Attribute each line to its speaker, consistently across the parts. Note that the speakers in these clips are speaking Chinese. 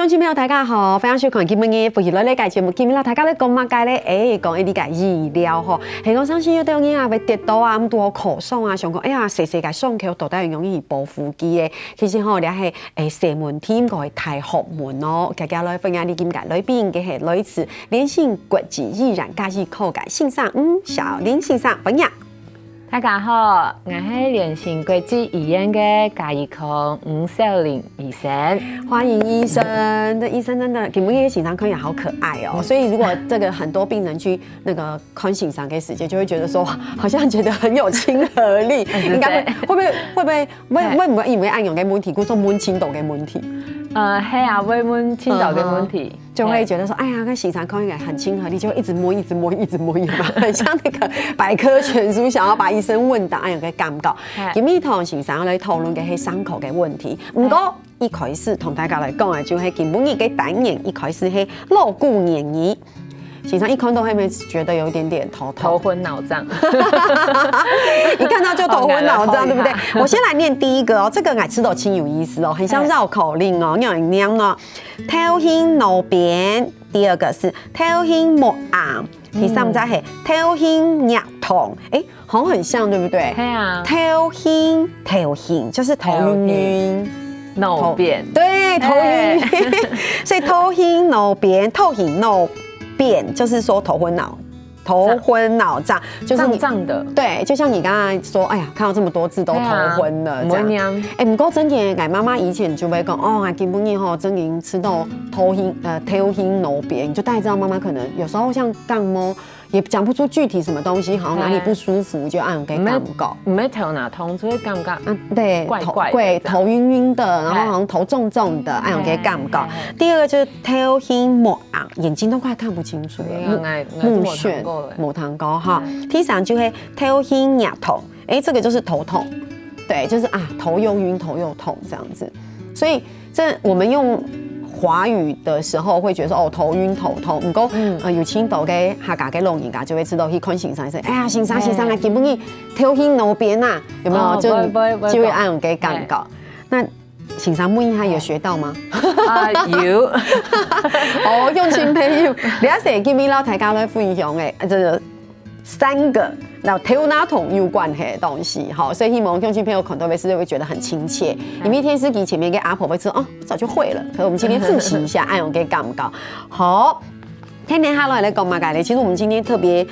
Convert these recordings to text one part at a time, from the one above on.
Speaker 1: 乡亲朋友大家好，欢迎收看今日的《福喜乐咧》节目。今日大家咧讲乜解咧？讲你嘅医疗吼，系讲相信有啲人啊，要跌倒啊，咁多口爽啊，想讲哎呀，细嘅伤口到底容易保護肌嘅。其實吼，你係射門添個太學門咯。大家來分享你點解裏邊嘅係類似連性骨質易燃加熱口感欣賞小林欣賞分享。
Speaker 2: 大家好，我是聯心國際醫院的家醫科小林醫生，
Speaker 1: 歡迎醫生。這醫生真的，給我們欣賞科也好可愛哦。所以如果這個很多病人去那個看欣賞嘅時間，就會覺得說，好像覺得很有親和力。應該會唔會因為按用嘅問題，故做問親度嘅問題？
Speaker 2: 係啊，會問親度嘅問題。
Speaker 1: 就會覺得說，哎呀，跟欣賞科應該很親和力，就會一直摸嘛，很像那個百科全書，想要把醫生問答案嘅感覺。今日同欣賞來討論嘅係傷口嘅問題。不過一開始同大家來講嘅就係今日嘅單元，一開始係肋骨黏儀。欣賞一看到係咪覺得有一點點頭
Speaker 2: 昏腦脹？
Speaker 1: 一看到就頭昏腦脹，對不對？我先來念第一個哦，這個我知道挺有意思哦，很像繞口令哦，有人念哦。頭輕腦扁，第二個是頭輕木硬，第三個係頭輕壓痛，好像很像，對不對？
Speaker 2: 係啊。
Speaker 1: 頭輕就是頭暈，
Speaker 2: 腦扁，
Speaker 1: 對，頭暈，所以頭輕腦扁，頭輕腦扁就是說頭昏腦脹，就是
Speaker 2: 脹的。
Speaker 1: 對，就像你剛才說，哎呀，看到這麼多字都頭昏了，這樣。不過真嘅，我媽媽以前就會講，我根本以後真嘅吃到頭暈腦扁，就大家知道媽媽可能有時候像感冒，也講不出具體什麼東西，好像哪裡不舒服就按給感覺。
Speaker 2: 唔係頭哪痛，所以感覺
Speaker 1: 對，頭暈暈的，然後好像頭重重的，按給感覺。第二個就是頭暈目硬，眼睛都快看不清楚了，目眩。冇糖糕哈，第三就係頭暈壓痛，這個就是頭痛，對，就是頭又暈頭又痛這樣子，所以我們用華語的時候會覺得說頭暈頭痛，不過有青島嘅客家嘅老人家就會知道去看欣賞說，哎呀欣賞啊，基本上頭暈腦扁啊，有沒有？就會按用嘅感覺。那欣賞問一下有學到嗎？
Speaker 2: 有。
Speaker 1: 用心朋友，你一成見面啦，大家都分享嘅，就3個，然後頭哪痛有關係的東西，好，所以希望用心朋友看到的時候會覺得很親切。因為電視機前面嘅阿婆會說，我早就會了，可是我們今天複習一下，按用嘅感覺。好，天天哈嘍來講嘛，改咧，其實我們今天特別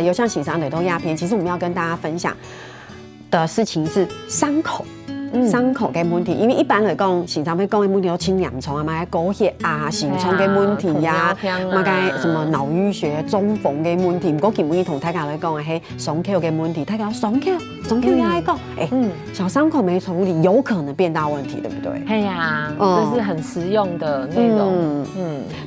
Speaker 1: 有像欣賞雷東亞片，其實我們要跟大家分享的事情是傷口。傷口嘅問題，因為一般嚟講，欣賞會講嘅問題有清涼蟲啊，嘛高血壓、心臟嘅問題呀，嘛嘅什麼腦淤血、中風嘅問題。不過基本同大家嚟講係傷口嘅問題，大家傷口也係講，小傷口沒處理，有可能變大問題，對不對？
Speaker 2: 係呀，這是很實用的內容。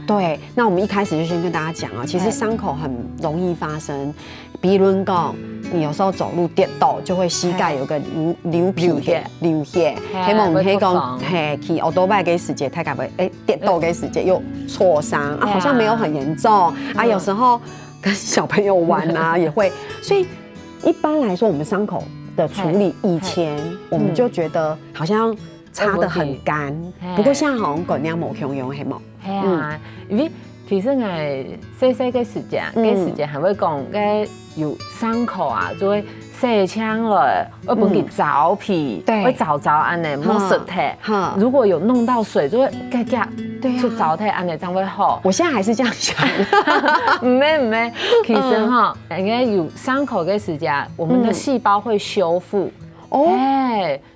Speaker 1: 對。那我們一開始就先跟大家講啊，其實傷口很容易發生，比如講，你有時候走路跌倒，就會膝蓋有個流血。希望唔可以講去奧多拜嘅時節，太夾會跌倒嘅時節又挫傷好像沒有很嚴重有時候跟小朋友玩也會，所以一般來說，我們傷口的處理以前我們就覺得好像擦得很乾，不過現在好像嗰樣冇用係冇。係啊，
Speaker 2: 因為其實我細嘅時節還會講嘅有傷口啊，就會洗槍了，會幫佢找皮，會找安呢，冇濕睇。如果有弄到水，就會去找睇安呢，這樣會好。
Speaker 1: 我現在還是這樣想。
Speaker 2: 唔係，其實哈，應該有傷口嘅時間，我們的細胞會修復。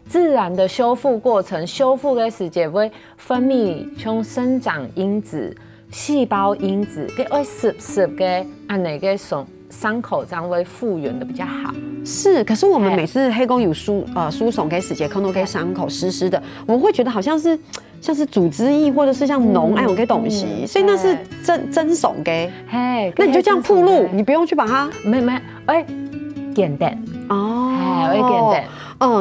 Speaker 2: 自然的修復過程，修復嘅時間會分泌從生長因子、細胞因子，佢會濕嘅安呢嘅傷口這樣會復原的比較好。
Speaker 1: 是，可是我們每次黑工有輸送給時節，看到給傷口濕濕的，我們會覺得好像是組織液或者是像膿那種嘅東西，所以那是真慫嘅。那你就這樣暴露，你不用去把它
Speaker 2: 沒，簡單會簡單。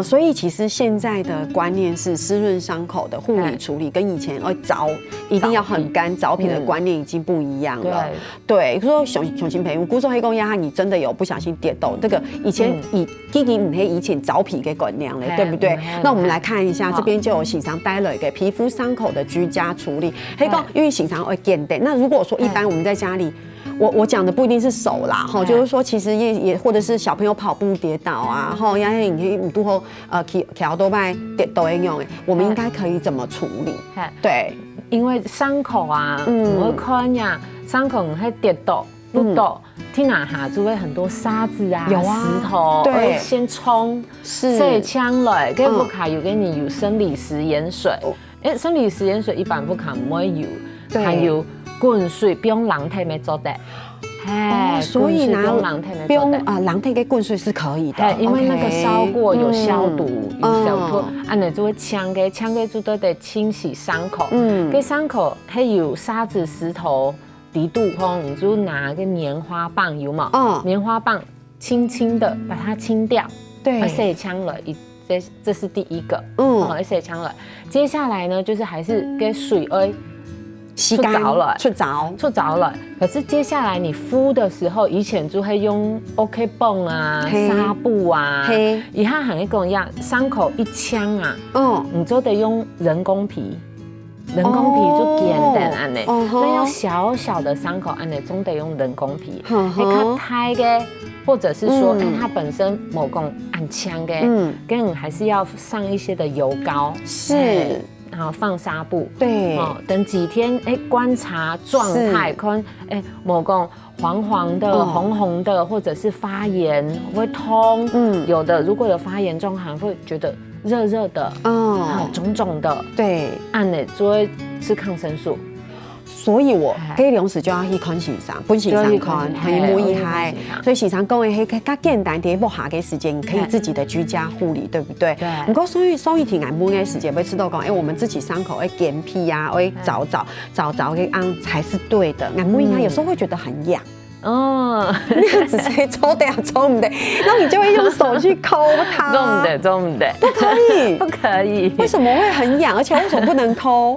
Speaker 1: 所以其实现在的观念是湿润伤口的护理处理跟以前凿一定要很干凿皮的观念已经不一样了。对，说熊心培，我姑说黑公鸭，你真的有不小心跌倒，这个以前以前凿皮给管量嘞，对不对？那我们来看一下，这边就有喜常带了一个皮肤伤口的居家处理。黑公因为喜常会见的，那如果说一般我们在家里。我讲的不一定是手啦，就是说其实也或者是小朋友跑步跌倒啊，然后你都后桥都卖跌倒的用，我们应该可以怎么处理？对，
Speaker 2: 因为伤口啊，我看呀，伤口会跌倒、路倒，听哪哈，就会很多沙子啊、石头，对，先冲，是枪了，跟不卡有给你有生理食盐水，生理食盐水一般不卡不会有，还有。滚水不用人体没做的，
Speaker 1: 所以拿不用人体跟滚水是可以的，
Speaker 2: 因为那个烧过有消毒，有消毒，你就会枪给就得清洗伤口，给伤口还有沙子、石头、滴度空，你就拿个棉花棒有吗？棉花棒轻轻的把它清掉，对，洗枪了，这是第一个，洗枪了，接下来呢就是还是给水
Speaker 1: 出着了，
Speaker 2: 可是接下来你敷的时候，以前就会用 OK 泵啊、纱布啊，以后还会跟我一样，伤口一枪啊，你就得用人工皮，人工皮就简单安尼，那要小小的伤口安尼，总得用人工皮，你看胎的，或者是说，它本身某公按枪的，跟还是要上一些的油膏，是。然后放纱布，对，等几天，观察状态，看，某个黄黄的、红红的，或者是发炎会痛，有的如果有发炎状况，会觉得热热的，肿肿的，对，按呢就会吃抗生素。
Speaker 1: 所以我给粮食就要去看洗伤，本洗伤看，很不厉害。所以洗伤讲的迄个较简单，第一步下个时间，你可以自己的居家护理，对不对？对。不过所以挺俺每个时间会吃到讲，我们自己伤口会干皮啊，会找给按才是对的。俺每应该有时候会觉得很痒。那样子谁抽的呀？抽不的，然后你就会用手去抠它。
Speaker 2: 中的，
Speaker 1: 不可以，
Speaker 2: 不可以。
Speaker 1: 为什么会很痒？而且为什么不能抠？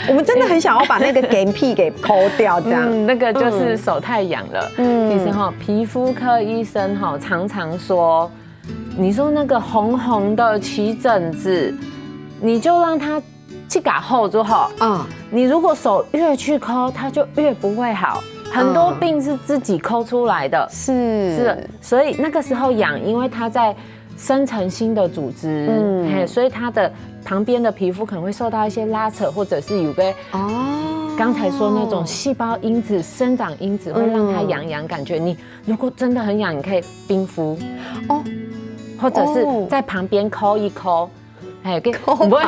Speaker 1: 我们真的很想要把那个干皮给抠掉，这样。
Speaker 2: 那个就是手太痒了。其实皮肤科医生常常说，你说那个红红的起疹子，你就让它去嘎后就好。你如果手越去抠，它就越不会好。很多病是自己抠出来的，是，所以那个时候痒，因为它在生成新的组织，所以它的旁边的皮肤可能会受到一些拉扯，或者是有个刚才说那种细胞因子、生长因子会让它痒，感觉你如果真的很痒，你可以冰敷，或者是在旁边抠一抠。不会，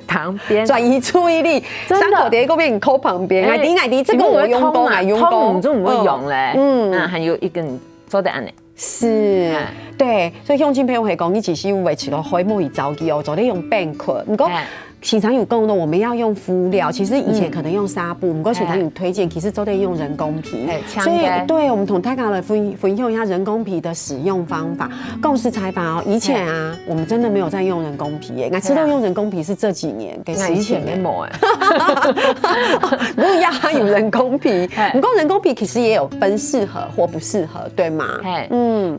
Speaker 2: 旁边
Speaker 1: 转移注意力，伤口在那边抠旁边，矮滴，这个我用功，
Speaker 2: 痛就不会用嘞。还有一个你做的安呢，
Speaker 1: 是，对，所以乡亲朋友会讲，你其实维持到回某一招机昨天用便壳，不过。时常有讲的，我们要用敷料，其实以前可能用纱布，不过时常有推荐，其实都得用人工皮。所以，对我们同大家来分享一下人工皮的使用方法。共识采访以前我们真的没有在用人工皮耶，我知道用人工皮是这几年给
Speaker 2: 以前没有
Speaker 1: 如果要有人工皮，不过人工皮其实也有分适合或不适合，对吗？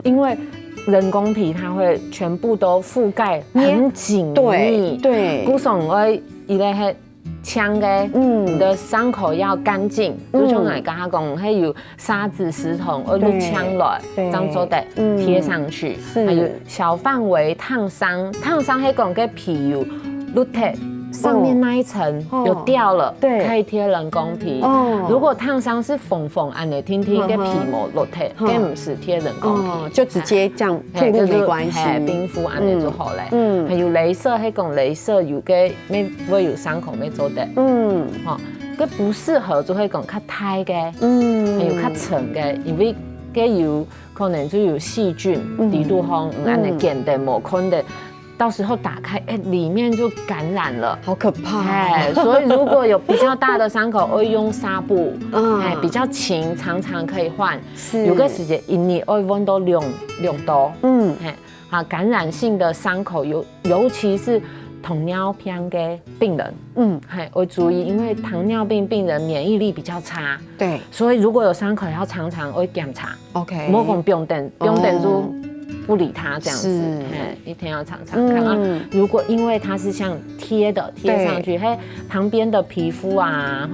Speaker 2: 因为。人工皮它会全部都覆盖很紧密，对，骨松会一类是枪的，你的伤口要干净，就像我刚刚讲，还有沙子、石头，而入枪了，这样做的贴上去，还有小范围烫伤还讲个皮有露贴。上面那一层有掉了，可以贴人工皮。如果烫伤是缝按的，听个皮膜落贴，跟不是贴人工皮，
Speaker 1: 就直接这样铺路没关系，
Speaker 2: 冰敷按的就好嘞。还有镭射，还讲镭射有个没会有伤口没做的，个不适合就会讲较胎的，还有较沉的，因为个有可能就有细菌、滴度风按的见的无可能。到时候打开，里面就感染了，
Speaker 1: 好可怕。
Speaker 2: 所以如果有比较大的伤口，会用纱布，比较轻，常常可以换。有个时间你会温度2度，感染性的伤口尤其是糖尿病的病人，会注意，因为糖尿病病人免疫力比较差，
Speaker 1: 对，
Speaker 2: 所以如果有伤口要常常会检查。
Speaker 1: OK，
Speaker 2: 莫讲不用等就不理他这样子，一天要常常看啊。如果因为它是像贴上去，旁边的皮肤啊，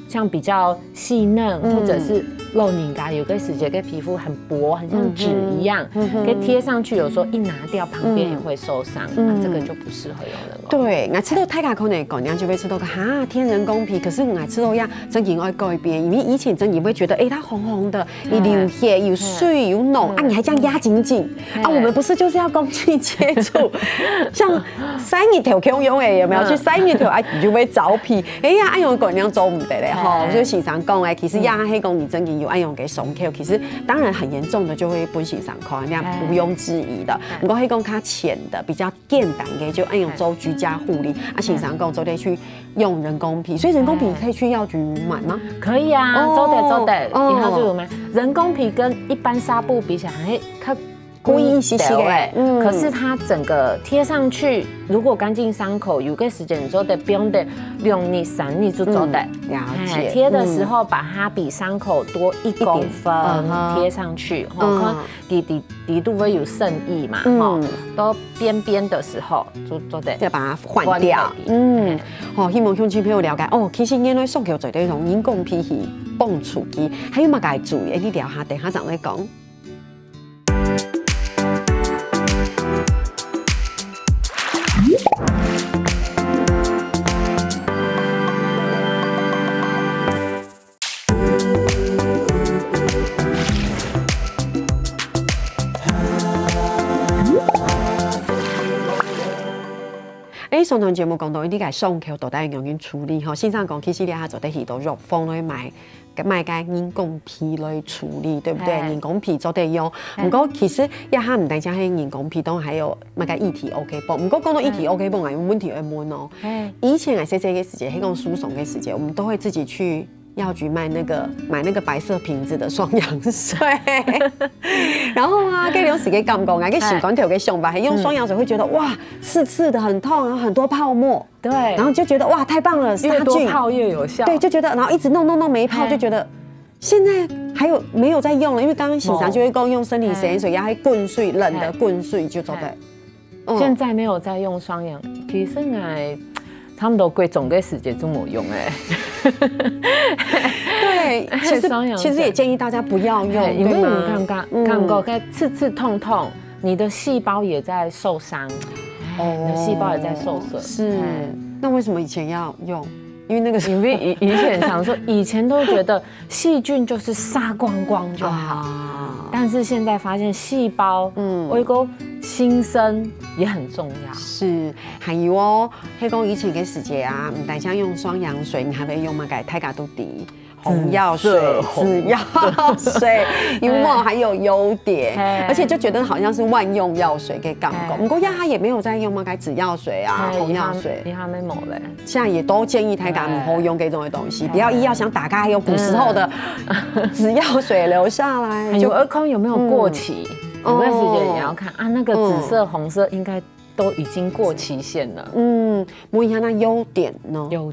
Speaker 2: 像比较细嫩，或者是肉黏嘎，有个时节跟皮肤很薄，很像纸一样，给贴上去，有时候一拿掉，旁边也会受伤，这个就不适合用人工。
Speaker 1: 对，我吃到太卡可能讲，人就会吃到贴人工皮，可是我吃到呀，真的会改变，因为以前真的会觉得，它红红的，你流血有水有脓啊，你还这样压紧紧啊，我们不是就是要空气接触，像塞你条可用的有没有？去塞你条你就会着皮，呀，用个人做唔得嘞。所以时常讲其实压黑工你真的有按用给松口，其实当然很严重的就会本身上课，那样毋庸置疑的。不过黑工较浅的、比较简单的就按用做居家护理，时常讲就得去用人工皮，所以人工皮可以去药局买吗？
Speaker 2: 可以啊，做得，以后就有买。人工皮跟一般纱布比起来，它
Speaker 1: 故意稀稀的，
Speaker 2: 可是它整个贴上去，如果干净伤口，有个时间你做的不用的2日3日就做的。
Speaker 1: 了解。
Speaker 2: 贴的时候把它比伤口多1公分贴上去，底度会有渗液嘛，都边的时候就做的，
Speaker 1: 再把它换掉。希望乡亲朋友了解其实原来松口做的用人工皮去绑触机，还有嘛该注意，你聊下，等下再讲。上堂节目讲到，你个伤口到底要用处理先生讲，其实你下做得许多肉放来买个人工皮来处理，对不对？人工皮做得用，不过其实一下唔单止係人工皮，都還有買個一體 OK 繃。不過講到一體 OK 繃啊，有問題會問哦。以前細細個時節，係講輸送嘅時節，我們都會自己去藥局買那個白色瓶子的雙氧水，然後跟有時嘅感覺跟習慣條嘅想法，係用雙氧水會覺得哇刺刺的很痛，然後很多泡沫，
Speaker 2: 對，
Speaker 1: 然後就覺得哇太棒了，
Speaker 2: 越多泡越有效，
Speaker 1: 對，就覺得然後一直弄沒泡，就覺得現在還有沒有在用了？因為剛剛洗衫就會講用生理食鹽水，也係滾水冷的滾水就做的。
Speaker 2: 現在沒有在用雙氧，其實我差不多貴總嘅時間都冇用
Speaker 1: 對，其實也建議大家不要用，
Speaker 2: 因為你看過刺痛，你的細胞也在受傷，你的細胞也在受損。
Speaker 1: 是，那為什麼以前要用？因
Speaker 2: 為以前想說，以前都覺得細菌就是殺光光就好，但是現在發現細胞，我一個新生也很重要。
Speaker 1: 是，還有迄個以前嘅時節啊，唔單止用雙氧水，你還會用乜嘅泰嘎都滴。紅藥水、紫藥水，有沒有？還有優點，而且就覺得好像是萬用藥水嘅感覺。不過呀，他也沒有在用嘛，該紫藥水啊、紅藥水，
Speaker 2: 你還沒冇嘞。
Speaker 1: 現在也都建議大家唔好用這種東西，不要醫藥想打開，還有古時候的紫藥水留下來。
Speaker 2: 有爾康有沒有過期？有段時間也要看啊，那個紫色、紅色應該都已經過期限了。
Speaker 1: 問一下那優點呢？
Speaker 2: 優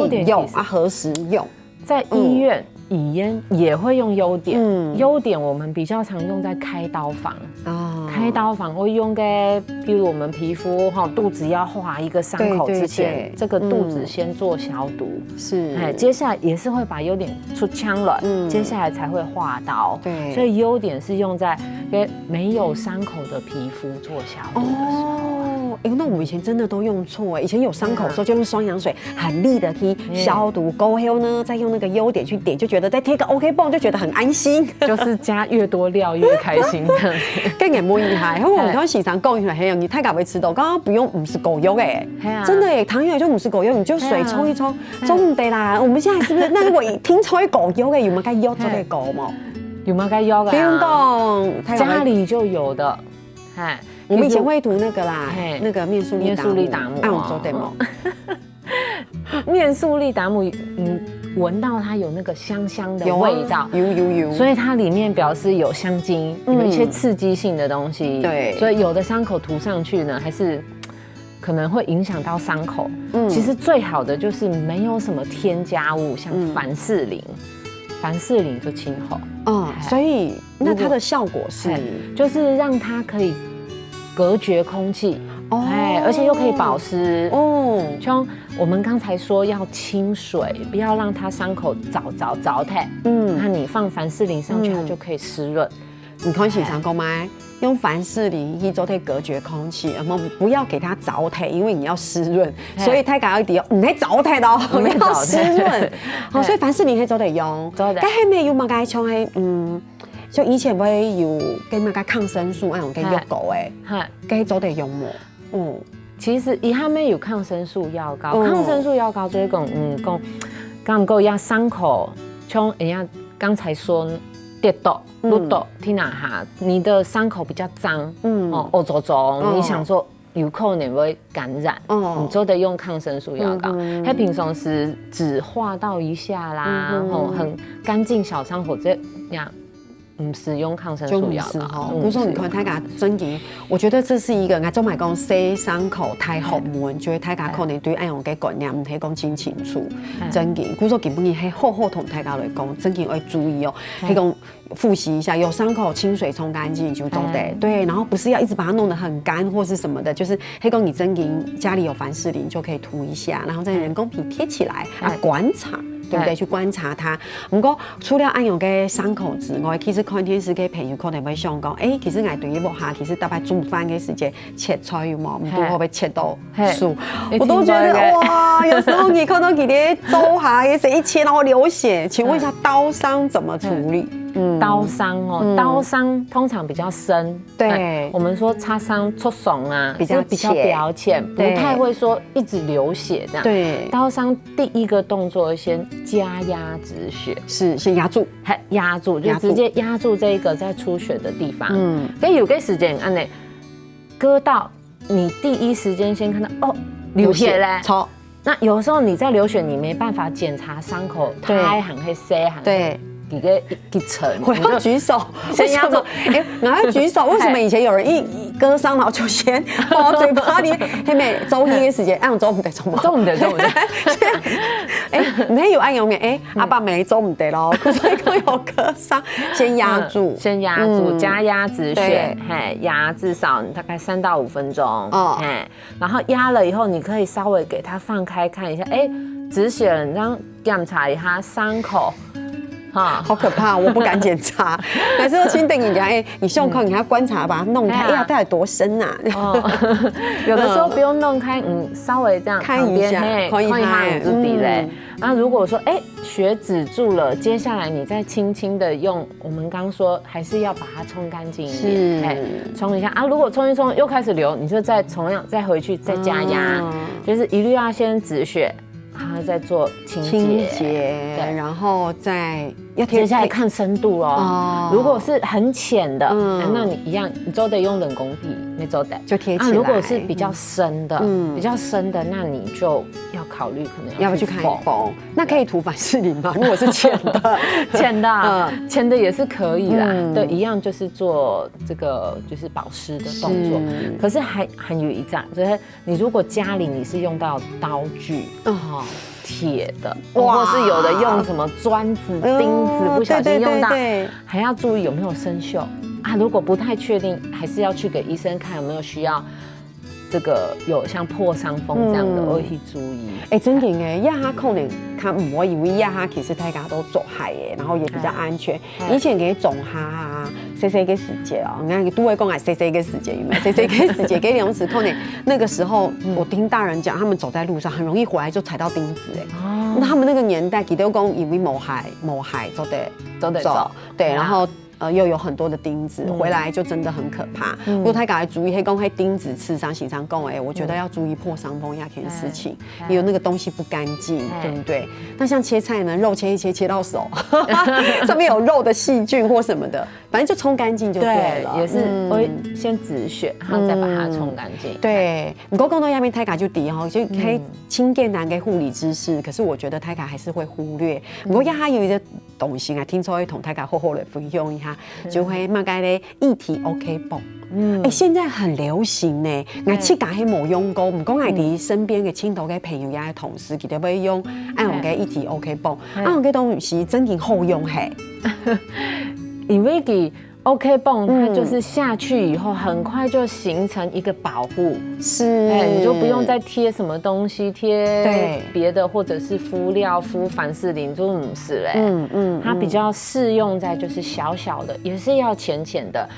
Speaker 2: 點
Speaker 1: 用啊，何時用？
Speaker 2: 在醫院乙煙也會用優點，優點我們比較常用在開刀房。開刀房會用給，譬如我們皮膚肚子要劃一個傷口之前，這個肚子先做消毒，是，接下來也是會把優點出槍了，接下來才會劃刀。對，所以優點是用在給沒有傷口的皮膚做消毒的時候。
Speaker 1: 那我們以前真的都用錯，以前有傷口的時候就用雙氧水很力的去消毒，過後呢再用那個優點去點，就覺得再貼個 OK 繃就覺得很安心，
Speaker 2: 就是加越多料越開心的。
Speaker 1: 跟人冇厲害，因為我們剛時常講起來很容易，太趕會吃到，剛剛不用50狗油真的耶，糖油就50狗油，你就水沖一沖，中午的啦。我們現在是不是？那如果聽錯狗油有冇該油做的狗冇？
Speaker 2: 有冇該油的？
Speaker 1: 不用講，
Speaker 2: 家裡就有的，
Speaker 1: 我们以前会涂那个啦，那个面速力达姆，按我做对吗？
Speaker 2: 面速力达姆，闻到它有那个香香的味道，
Speaker 1: 有，
Speaker 2: 所以它里面表示有香精，有一些刺激性的东西。
Speaker 1: 对，
Speaker 2: 所以有的伤口涂上去呢，还是可能会影响到伤口。其实最好的就是没有什么添加物，像凡士林就清喉。
Speaker 1: 所以那它的效果是，
Speaker 2: 就是让它可以隔绝空气。而且又可以保湿像我们刚才说要清水，不要让它伤口糟蹋。那你放凡士林上去，它就可以湿润。
Speaker 1: 你可以想象购买用凡士林去做隔绝空气，不要给它糟蹋，因为你要湿润，所以太搞一点唔係糟蹋咯，要湿润。所以凡士林係做得用，但係咩要乜嘢像係就以前會有跟乜嘢抗生素，用跟藥膏誒，跟做得用冇。
Speaker 2: 其實以下面有抗生素藥膏，抗生素藥膏就是講夠要傷口，像人家剛才說跌倒、碌倒、聽哪下，你的傷口比較髒，黑糟糟，你想說有可能會感染，你就得用抗生素藥膏。它平常時只劃到一下啦，很乾淨小傷口這樣。使用抗生素藥膏，
Speaker 1: 不說你看大家真嘅，我覺得這是一個我做埋講洗傷口太學門，就係大家可能對按用嘅觀念唔係講真清楚。真嘅，故說基本係好同大家來講，真嘅要注意哦。係講複習一下，有傷口清水沖乾淨就做得對，然後不是要一直把它弄得很乾或是什麼的，就是係講你真嘅家裡有凡士林就可以塗一下，然後在人工皮貼起來觀察。對不對？去觀察它。不過除了按用嘅傷口之外，其實看電視嘅朋友可能會想講，其實我對於木下其實大概煮飯嘅時間切菜有冇？唔知會唔會切到樹？我都覺得哇，有時候你看到佢哋做下嘅時一切然後流血，請問一下刀傷怎麼處理？
Speaker 2: 刀傷刀傷通常比較深，對，我們說擦傷戳爽啊，比較表淺，不太會說一直流血這樣。對，刀傷第一個動作先加壓止血，
Speaker 1: 是先壓住，
Speaker 2: 壓住就直接壓住這個在出血的地方。跟有個時間按呢割到，你第一時間先看到流血嘞，錯。那有時候你在流血，你沒辦法檢查傷口太行還是細行。對。一個層，
Speaker 1: 我要舉手，先壓住。我要舉手，為什麼以前有人一割傷，然後就先放嘴巴裡？係咪周天嘅時間按做唔得做嗎？
Speaker 2: 做唔得。
Speaker 1: 你有按用嘅，阿爸沒做唔得咯。所以佢有割傷，先壓住，
Speaker 2: 加壓止血，壓至少大概3到5分鐘。然後壓了以後，你可以稍微給它放開看一下，止血了，你讓檢查一下傷口。
Speaker 1: 好可怕，我不敢檢查。但是清定人家，你胸口你要觀察，把它弄開，到底多深啊？
Speaker 2: 有的時候不用弄開，稍微這樣
Speaker 1: 看一下，
Speaker 2: 看一下有支底嘞。那如果說血止住了，接下來你再輕輕的用，我們剛剛說還是要把它沖乾淨一點，沖一下啊。如果沖一沖又開始流，你就再同樣再回去再加壓，就是一律要先止血。然後再做清潔，
Speaker 1: 然後再
Speaker 2: 接下來看深度咯。如果是很淺的，那你一樣，你就得用人工皮，沒做的
Speaker 1: 就貼起來。
Speaker 2: 如果是比較深的，那你就要考慮可能
Speaker 1: 要去看縫。那可以塗凡士林嗎？如果是淺的，
Speaker 2: 淺的也是可以啦。對，一樣就是做這個就是保濕的動作。可是還有一樣，就是你如果家裡你是用到刀具，鐵的，或是有的用什麼磚子、釘子，不小心用到，還要注意有沒有生鏽啊。如果不太確定，還是要去給醫生看有沒有需要這個有像破傷風這樣的，我會去注意。
Speaker 1: 真嘅嘅，壓下可能他唔會以為壓下其實大家都做下嘅，然後也比較安全。以前嘅種下啊，細細嘅時節啊，你都會講係細細嘅時節，有沒有？細細嘅時節嘅兩次可能那個時候，我聽大人講，他們走在路上很容易回來就踩到釘子那他們那個年代，佢都講以為冇害走得走，對，然後。又有很多的釘子，回來就真的很可怕。如果太趕來注意，講釘子刺傷、形傷講，我覺得要注意破傷風這件事情，有那個東西不乾淨，對不對？那像切菜呢，肉切一切，切到手，上面有肉的細菌或什麼的，反正就冲干净就对了。
Speaker 2: 也是会先止血，然后再把它冲干净。
Speaker 1: 对，不过讲到下面泰卡就低哈，就可以轻简单的护理知识，可是我觉得泰卡还是会忽略。不过还有一个东西啊，听说会同泰卡好好的分享一下，就会马该咧议题 OK 绷。现在很流行呢，我去家还冇用过，唔讲我哋身边嘅亲戚嘅朋友也同事，佢哋會用按用嘅一體 OK 泵，按用嘅東西真係好用係，
Speaker 2: 因為佢 OK 泵它就是下去以后，很快就形成一个保护，你就不用再贴什么东西，贴别的或者是敷料、敷凡士林，就不是嘞。它比较适用在就是小小的，也是要浅浅的。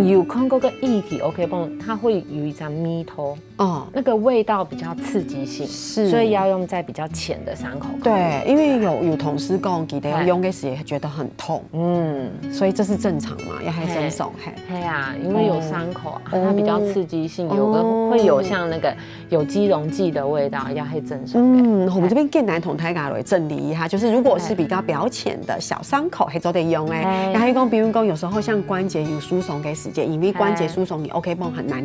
Speaker 2: 有看过个液体 OK 泵，它会有一张咪头。那个味道比较刺激性，所以要用在比较浅的伤口。
Speaker 1: 对，因为有同事讲，记得用的时也觉得很痛，所以这是正常嘛，要还伸手
Speaker 2: 嘿啊，因为有伤口，它比较刺激性，有的会有像那个有肌溶剂的味道，要还蒸手。
Speaker 1: 我们这边更难同台家来整理一下，就是如果是比较表浅的小伤口，还做得用哎。然后讲，比如讲有时候像关节有疏松的时间，因为关节疏松，你 OK 绷很难。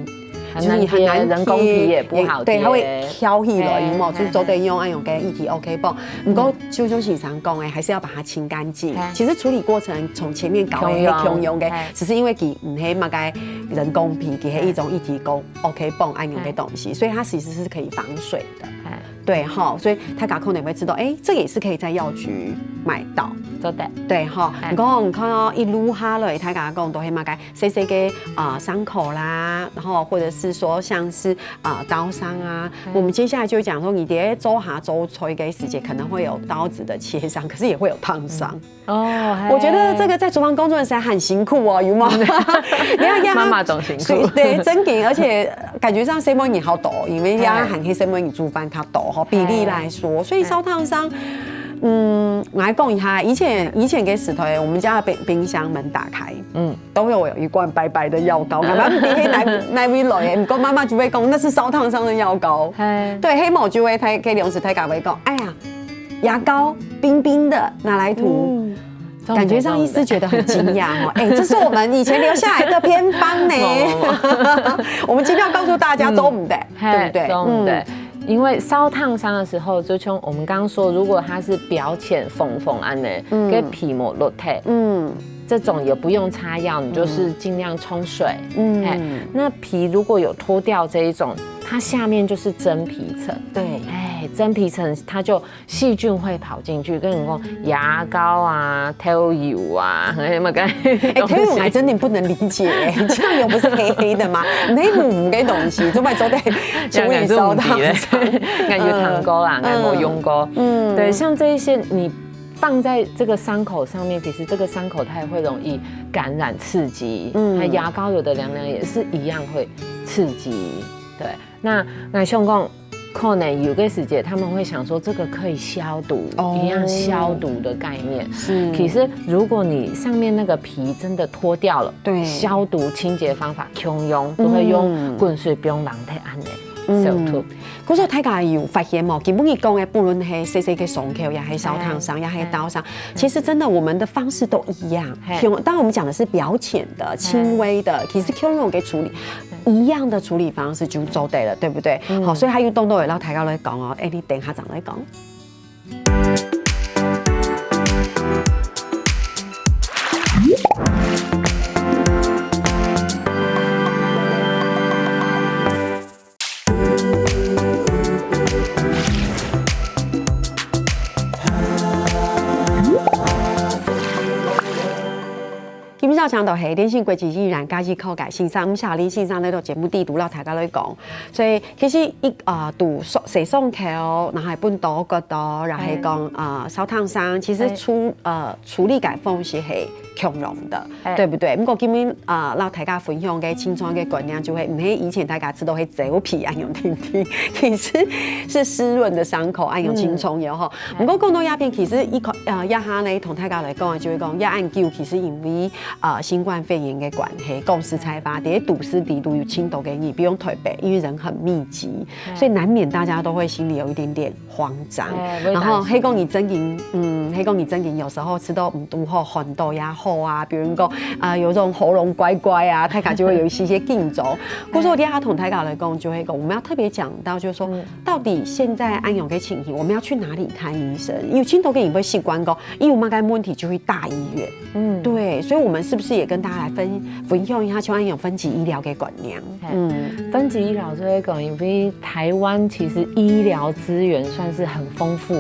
Speaker 2: 就是你很难人工皮也不好，
Speaker 1: 对，它会挑起了，有冇？就是做得用按用给一体 OK 绷。不过就像时常讲还是要把它清干净。其实处理过程从前面搞的共用的，只是因为佢唔系嘛个人工皮，佢系一种一体工 OK 绷按用的东西，所以它其实是可以防水的。对哈，所以他搞可能会知道，这个也是可以在药局买到。对哈，你看到一路下来，他讲都会嘛个细细嘅伤口啦，然后或者是说像是刀伤啊，我们接下来就讲说，你在周下周吹嘅时间可能会有刀子的切伤，可是也会有烫伤。我觉得这个在厨房工作的时候很辛苦哦，有吗？
Speaker 2: 妈妈懂辛苦，
Speaker 1: 对，真嘅，而且感觉上身温也好抖，因为要喊黑身温你煮饭它抖哈，比例来说，所以烧烫伤。我来讲一下，以前给石头，我们家的冰箱门打开，都会有一罐白白的药膏，干嘛比黑奶味来？不过妈妈就会讲那是烧烫伤的药膏，对，黑某就会给临时太敢会讲，哎呀，牙膏冰冰的拿来涂。感觉上医师觉得很惊讶哦，这是我们以前留下来的偏方呢。我们今天要告诉大家中午的，对不对？
Speaker 2: 中午的。因为烧烫伤的时候，就像我们刚刚说，如果它是表浅缝安的，跟皮膜落退，这种也不用擦药，你就是尽量冲水。那皮如果有脱掉这一种，它下面就是真皮层。
Speaker 1: 对，
Speaker 2: 真皮层它就细菌会跑进去，跟你说牙膏啊、头油啊，什么个？
Speaker 1: 头油还真的不能理解，酱油不是黑黑的吗？那糊的东西，怎么做的处理烧烫伤？
Speaker 2: 感觉糖膏啦，感觉用膏。对，像这一些你放在这个伤口上面，其实这个伤口它也会容易感染刺激。它牙膏有的凉凉也是一样会刺激。对，那像讲。可能有个时间他们会想说这个可以消毒，一样消毒的概念。其实如果你上面那个皮真的脱掉了，对，消毒清洁方法用都会用滚水，不用人体安的消毒。
Speaker 1: 可是大家有发现冇？基本你讲的，不论是细细的伤口，也是烧烫伤，也是刀伤，其实真的我们的方式都一样。当然我们讲的是表浅的、轻微的，其实 Q 用给处理。一样的处理方式就做对了，对不对？好，所以还有动作，然后大家来讲哦，你等下怎来讲？要强到系电信国际依然加以考改，线上下哩线上呢度节目地图啦，大家来讲，所以其实读洗伤口，然后本刀割刀，然后讲烧烫伤，其实处理改方式是强容的，对不对？不过今天让大家分享嘅清创嘅观念就会，唔系以前大家吃都会走皮按用听听，其实是湿润的伤口按用清创嘅吼。不过讲到鸦片，其实一下呢同大家来讲就会讲鸦按灸，其实因为新冠肺炎的关系，公司开发在都市地都有轻度的你不用台北，因为人很密集，所以难免大家都会心里有一点点慌张。然后黑公你真营，黑公你真营有时候吃到唔好，很多也好啊，比如说有这种喉咙乖乖啊，大家就会有一些紧张。或者我底下同大家来讲，就会讲我们要特别讲到，就是说到底现在安永的情形，我们要去哪里看医生？因为轻度跟你会习惯讲，因为我们该问题就会大医院，对，所以我们是不是也跟大家来分享一下，像安永分级医疗的观念？
Speaker 2: 分级医疗这会讲，因为台湾其实医疗资源算是很丰富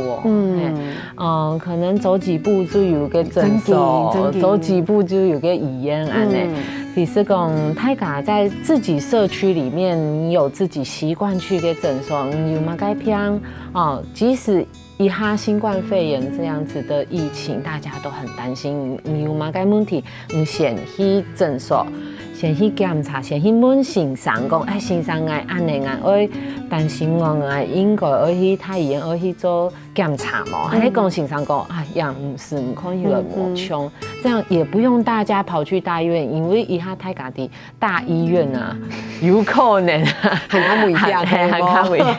Speaker 2: 哦，可能走几步就有个诊所，走几步就有个医院安内。其实讲，大家在自己社区里面，你有自己习惯去的诊所，你有嘛该偏哦，即使以下新冠肺炎这样子的疫情，大家都很担心，你有嘛该问题，你先去诊所。先去检查，先去问先生讲，先生爱安尼啊，我担心我爱应该要去太医院要去做检查嘛。还讲先生讲，呀，唔是唔可以了抹枪，这样也不用大家跑去大医院，因为以下太家的大医院啊，有可能
Speaker 1: 很较危险，
Speaker 2: 很较危险。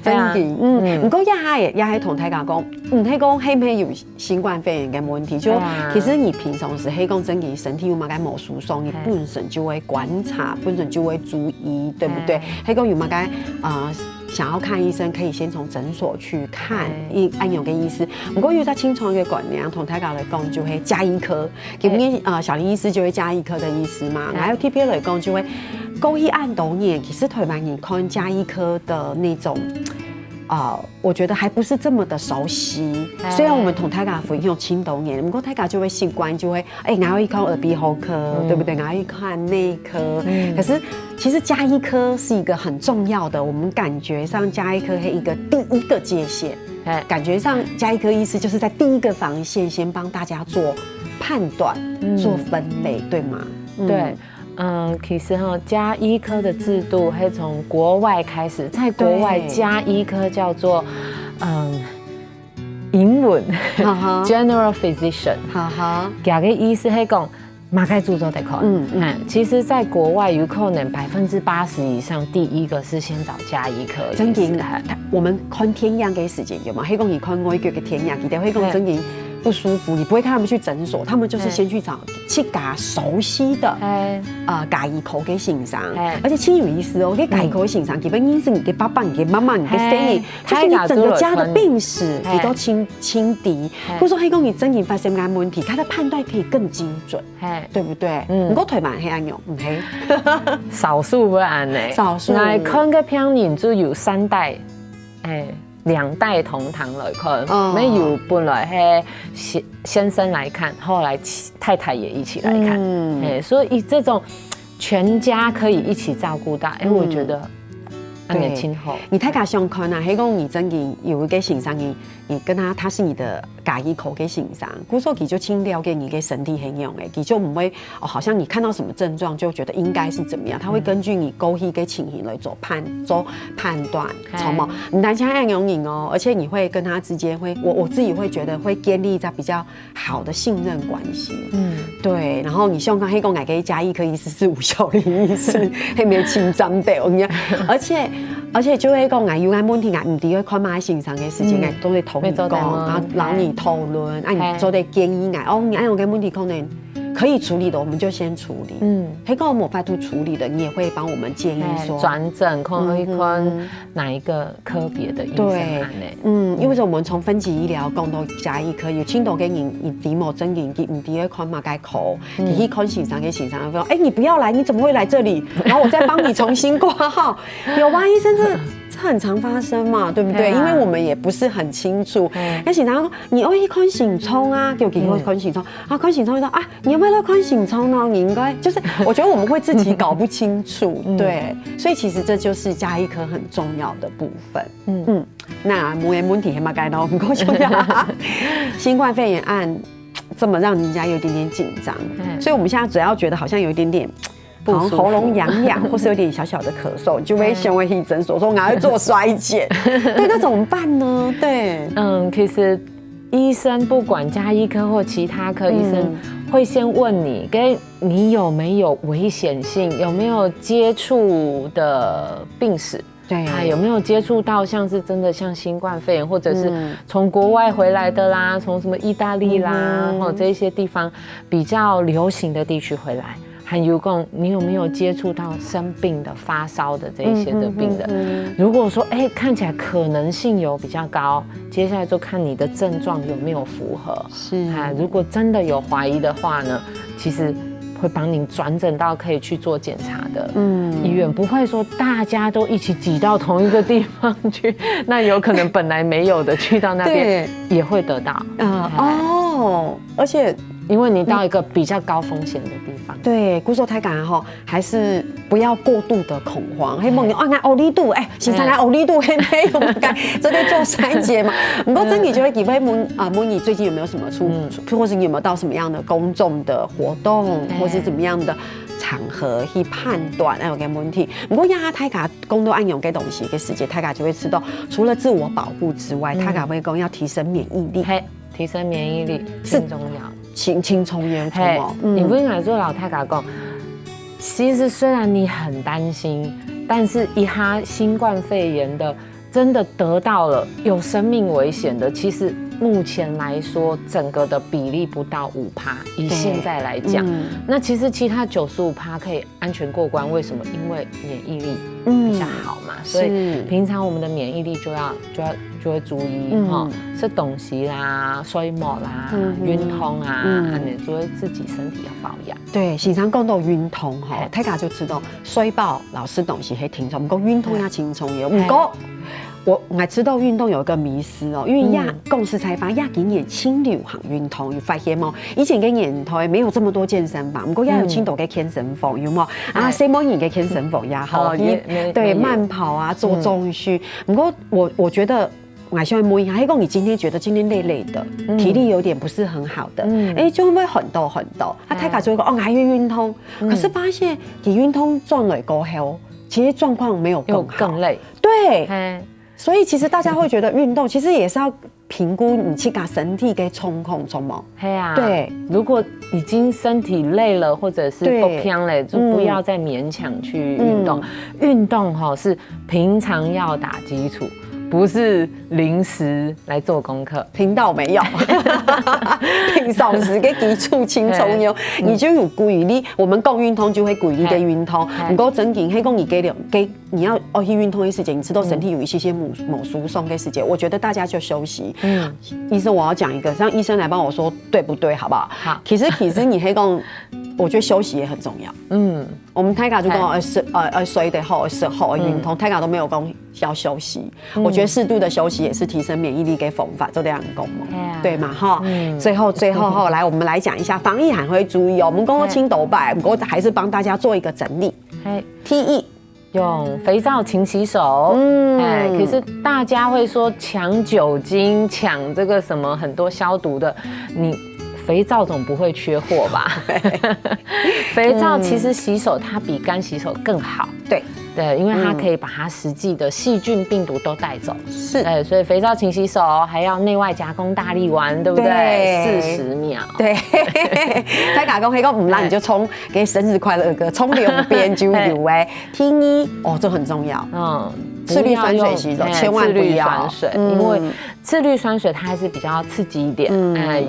Speaker 1: 真嘅，不过也系同大家讲，係講係唔係有新冠肺炎嘅問題？就其實你平常時係講真嘅身體有乜嘅冇疏鬆，你本身就會觀察，本身就會注意，對不對？係講有乜嘅想要看醫生，可以先從診所去看安永嘅醫師。不過有在清創嘅觀念，同大家嚟講就係家醫科，基本小林醫師就會家醫科的醫師嘛，還有 TPA 嚟講就會高醫按多年，其實台灣人看家醫科的那種。我覺得還不是這麼的熟悉。雖然我們同大家分享輕多年，不過大家就會習慣，就會我要去看耳鼻喉科，對不對？我要去看內科。可是其實家醫科是一個很重要的，我們感覺上家醫科係一個第一個界限，感覺上家醫科醫師就是在第一個防線先幫大家做判斷、做分類，對嗎？
Speaker 2: 對。其實家醫科的制度係從國外開始，在國外家醫科叫做英文General Physician， 家嘅意思係講馬該注重得看。其實在國外有可能80%以上，第一個是先找家醫科。
Speaker 1: 真嘅，我們看天陽嘅時間有嘛？係講你看外國嘅天陽，記得係講真嘅。不舒服，你不會看他們去診所，他們就是先去找去家熟悉的家醫科嘅先生，而且親有意思哦，嘅家醫科嘅先生，基本醫生你嘅爸爸、你嘅媽媽、你嘅孫女，就是你整個家的病史，你都清敵。或者說，係講你真正發生嘅問題，他的判斷可以更精準，對不對？不過台灣係安樣，唔係
Speaker 2: 少數不安呢。少數。來看個片人就有3代，2代同堂來看，沒有本來係先生來看，後來太太也一起來看，所以這種全家可以一起照顧到，我覺得很親厚。
Speaker 1: 你太家想看啊，係講你真嘅有一個先生，你跟他是你的家醫科嘅先生，故說佢就清了解你嘅身體很用誒，佢就唔會好像你看到什麼症狀就覺得應該是怎麼樣，他會根據你過去嘅情形來做判斷，錯嗎？唔單止係安用人哦，而且你會跟他之間會，我自己會覺得會建立在比較好的信任關係。對，然後你想看，係講嘅家醫科醫師是吳秀玲醫師，係咪親長的？而且就會講有啱問題，唔啲去看馬先生嘅事情，都會同你講，然後你討論，你做啲建議，你有嘅問題可能可以處理的，我們就先處理。係講冇法度處理的，你也會幫我們建議說
Speaker 2: 轉診，看一看哪一個科別的醫生。
Speaker 1: 因為我們從分級醫療講到家醫科，有輕度嘅人啲冇真人，唔啲去看馬街科，你去看先生嘅先生說，你不要來，你怎麼會來這裡？然後我再幫你重新掛號。有啊，醫生這很常發生嘛，對不對？因為我們也不是很清楚。那先生說，你要去看心聰啊，叫佢去看心聰看心聰說你有沒有來看心聰呢？你應該就是，我覺得我們會自己搞不清楚，對，所以其實這就是家醫科很重要的部分。那冇嘢問題係乜嘢咯？唔該，重要。新冠肺炎案這麼讓人家有點點緊張，所以我們現在只要覺得好像有一點點。喉嚨癢癢，或是有點小小的咳嗽，就會先會去診所說我要做篩檢。對，那怎麼辦呢？對，
Speaker 2: 其實醫生不管家醫科或其他科醫生，会先问你，你有没有危险性，有没有接触的病史。
Speaker 1: 对，
Speaker 2: 有没有接触到像是真的像新冠肺炎，或者是从国外回来的啦，从什么意大利啦，或这些地方比较流行的地区回来，还有你有没有接触到生病的、发烧的这一些的病人？如果说看起来可能性有比较高，接下来就看你的症状有没有符合。
Speaker 1: 是，
Speaker 2: 如果真的有怀疑的话呢，其实会帮您转诊到可以去做检查的医院，不会说大家都一起挤到同一个地方去，那有可能本来没有的去到那边也会得到。
Speaker 1: 而且
Speaker 2: 因为你到一个比较高风险的地方，
Speaker 1: 对，古时候太感哈，还是不要过度的恐慌。嘿，梦你按欧力度，先上来欧力度，嘿没有该这边做筛检嘛。不过真理就会以为问你最近有没有什么或是你有没有到什么样的公众的活动，或是怎么样的场合去判断有个问题。不过呀，太感公都按用给东西给时间，太感就会知道，除了自我保护之外，太感会讲要提升免疫力。
Speaker 2: 提升免疫力是重要。
Speaker 1: 轻松严重哦，
Speaker 2: 你不应该做老太太讲，其实虽然你很担心，但是以他新冠肺炎的真的得到了有生命危险的，其实目前来说整个的比例不到5%，以现在来讲，那其实其他95%可以安全过关，为什么？因为免疫力比较好嘛，所以平常我们的免疫力就会注意吃东西啦、水膜啦、运动啊，你就会自己身体要保养。
Speaker 1: 对，时常讲到运动大家就知道水饱老吃东西会轻松，不过运动要轻松也不过。我还知道运动有一个迷思因为公司才发今年轻流行运动，有发现吗？以前嘅年代没有这么多健身房，不过有青岛嘅健身房有冇啊？西蒙人嘅健身房也好，对，慢跑啊，做重训。不过我觉得。我想问一下，你今天觉得今天累累的，体力有点不是很好的，就会不会很抖？太卡就会说我还会运动，可是发现你运动赚了过后，其实状况没有更好，
Speaker 2: 更累。
Speaker 1: 对，所以其实大家会觉得运动其实也是要评估你去把身体给冲控中嘛。对，
Speaker 2: 如果已经身体累了或者是不偏了，就不要再勉强去运动。运动是平常要打基础。不是临时来做功课，
Speaker 1: 听到没有？平常时给基础轻松用，你就有规律。我们讲运动就会规律的运动，不过整体黑讲你你要去运动的时间，你知道身体有一些某疏松的时间，我觉得大家就休息。医生，我要讲一个，让医生来帮我说对不对，好不好？好。其实你黑讲，我觉得休息也很重要。我们泰卡就讲睡得好，适合运动，泰卡都没有讲要休息。我觉得适度的休息也是提升免疫力给方法，这两功嘛，对嘛哈。最后来，我们来讲一下防疫还会注意我们讲清斗拜，不过还是帮大家做一个整理。TE
Speaker 2: 用肥皂勤洗手，可是大家会说抢酒精、抢这个什么很多消毒的，肥皂总不会缺货吧？肥皂其实洗手它比干洗手更好，对，因为它可以把它实际的细菌、病毒都带走。是，所以肥皂勤洗手，还要内外夹攻大力丸，对不对？40秒。对，
Speaker 1: 在打工黑工唔让你就冲给生日快乐歌，冲两边就有听一这很重要。次氯酸水洗手千万不要，
Speaker 2: 因为次氯酸水它还是比较刺激一点，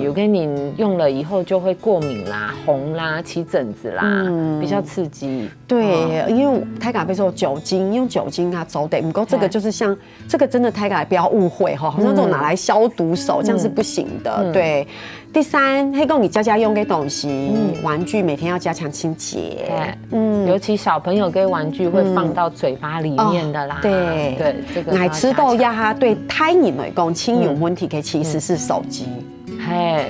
Speaker 2: 有跟你用了以后就会过敏啦、红啦、起疹子啦，比较刺激。
Speaker 1: 对，因为太感被说酒精，用酒精它走得不过这个就是像这个真的太感不要误会好像这种拿来消毒手这样是不行的。对，第三，黑供你家用给东西，玩具每天要加强清洁。
Speaker 2: 尤其小朋友跟玩具会放到嘴巴里面的啦。对，这个
Speaker 1: 爱吃豆呀，对胎儿来讲，亲有问题可以其实是手机。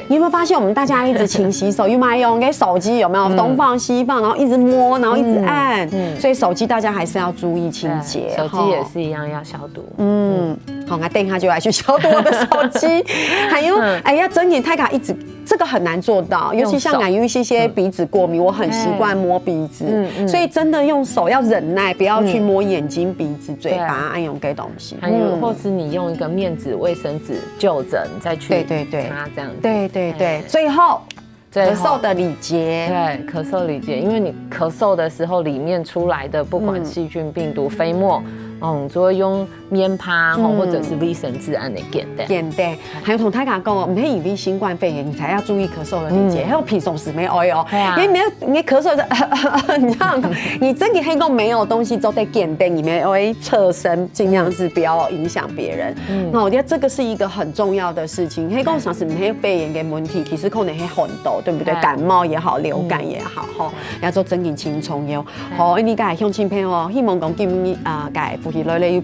Speaker 1: 你有没有发现我们大家一直勤洗手，又买用给手机有没有东放西放，然后一直摸，然后一直按，所以手机大家还是要注意清洁。
Speaker 2: 手机也是一样要消毒。
Speaker 1: 好，那等一下就来去消毒我的手机。还有，要睁眼太卡一直。这个很难做到，尤其像有一些鼻子过敏，我很习惯摸鼻子，所以真的用手要忍耐，不要去摸眼睛、鼻子、嘴巴，按用给东西。
Speaker 2: 还有，或是你用一个面纸、卫生纸就诊，再去擦这样子。
Speaker 1: 对。最后咳嗽的礼节，
Speaker 2: 对，咳嗽礼节，因为你咳嗽的时候，里面出来的不管细菌、病毒、飞沫，就会用棉趴或者是卫生纸安尼简单。
Speaker 1: 还有同大家讲哦，唔可以因为新冠肺炎你才要注意咳嗽的礼节，还有平常时没爱哦，因为你咳嗽你看你真的黑讲没有东西都在简单，里面会侧身，尽量是不要影响别人。那我觉得这个是一个很重要的事情。黑讲像是唔黑肺炎嘅问题，其实可能黑很多，对不对？感冒也好，流感也好，吼，要做整件轻松哟。好，因为家乡亲朋友，希望讲今年家夫妻类要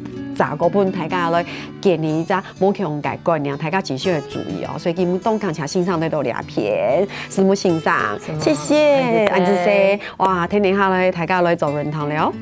Speaker 1: 10個本大家來建議一下，冇強改觀念，大家繼續注意哦。所以今東港茶欣賞呢度2片，拭目欣賞，謝謝安子姐，哇，聽下來大家來做論壇了。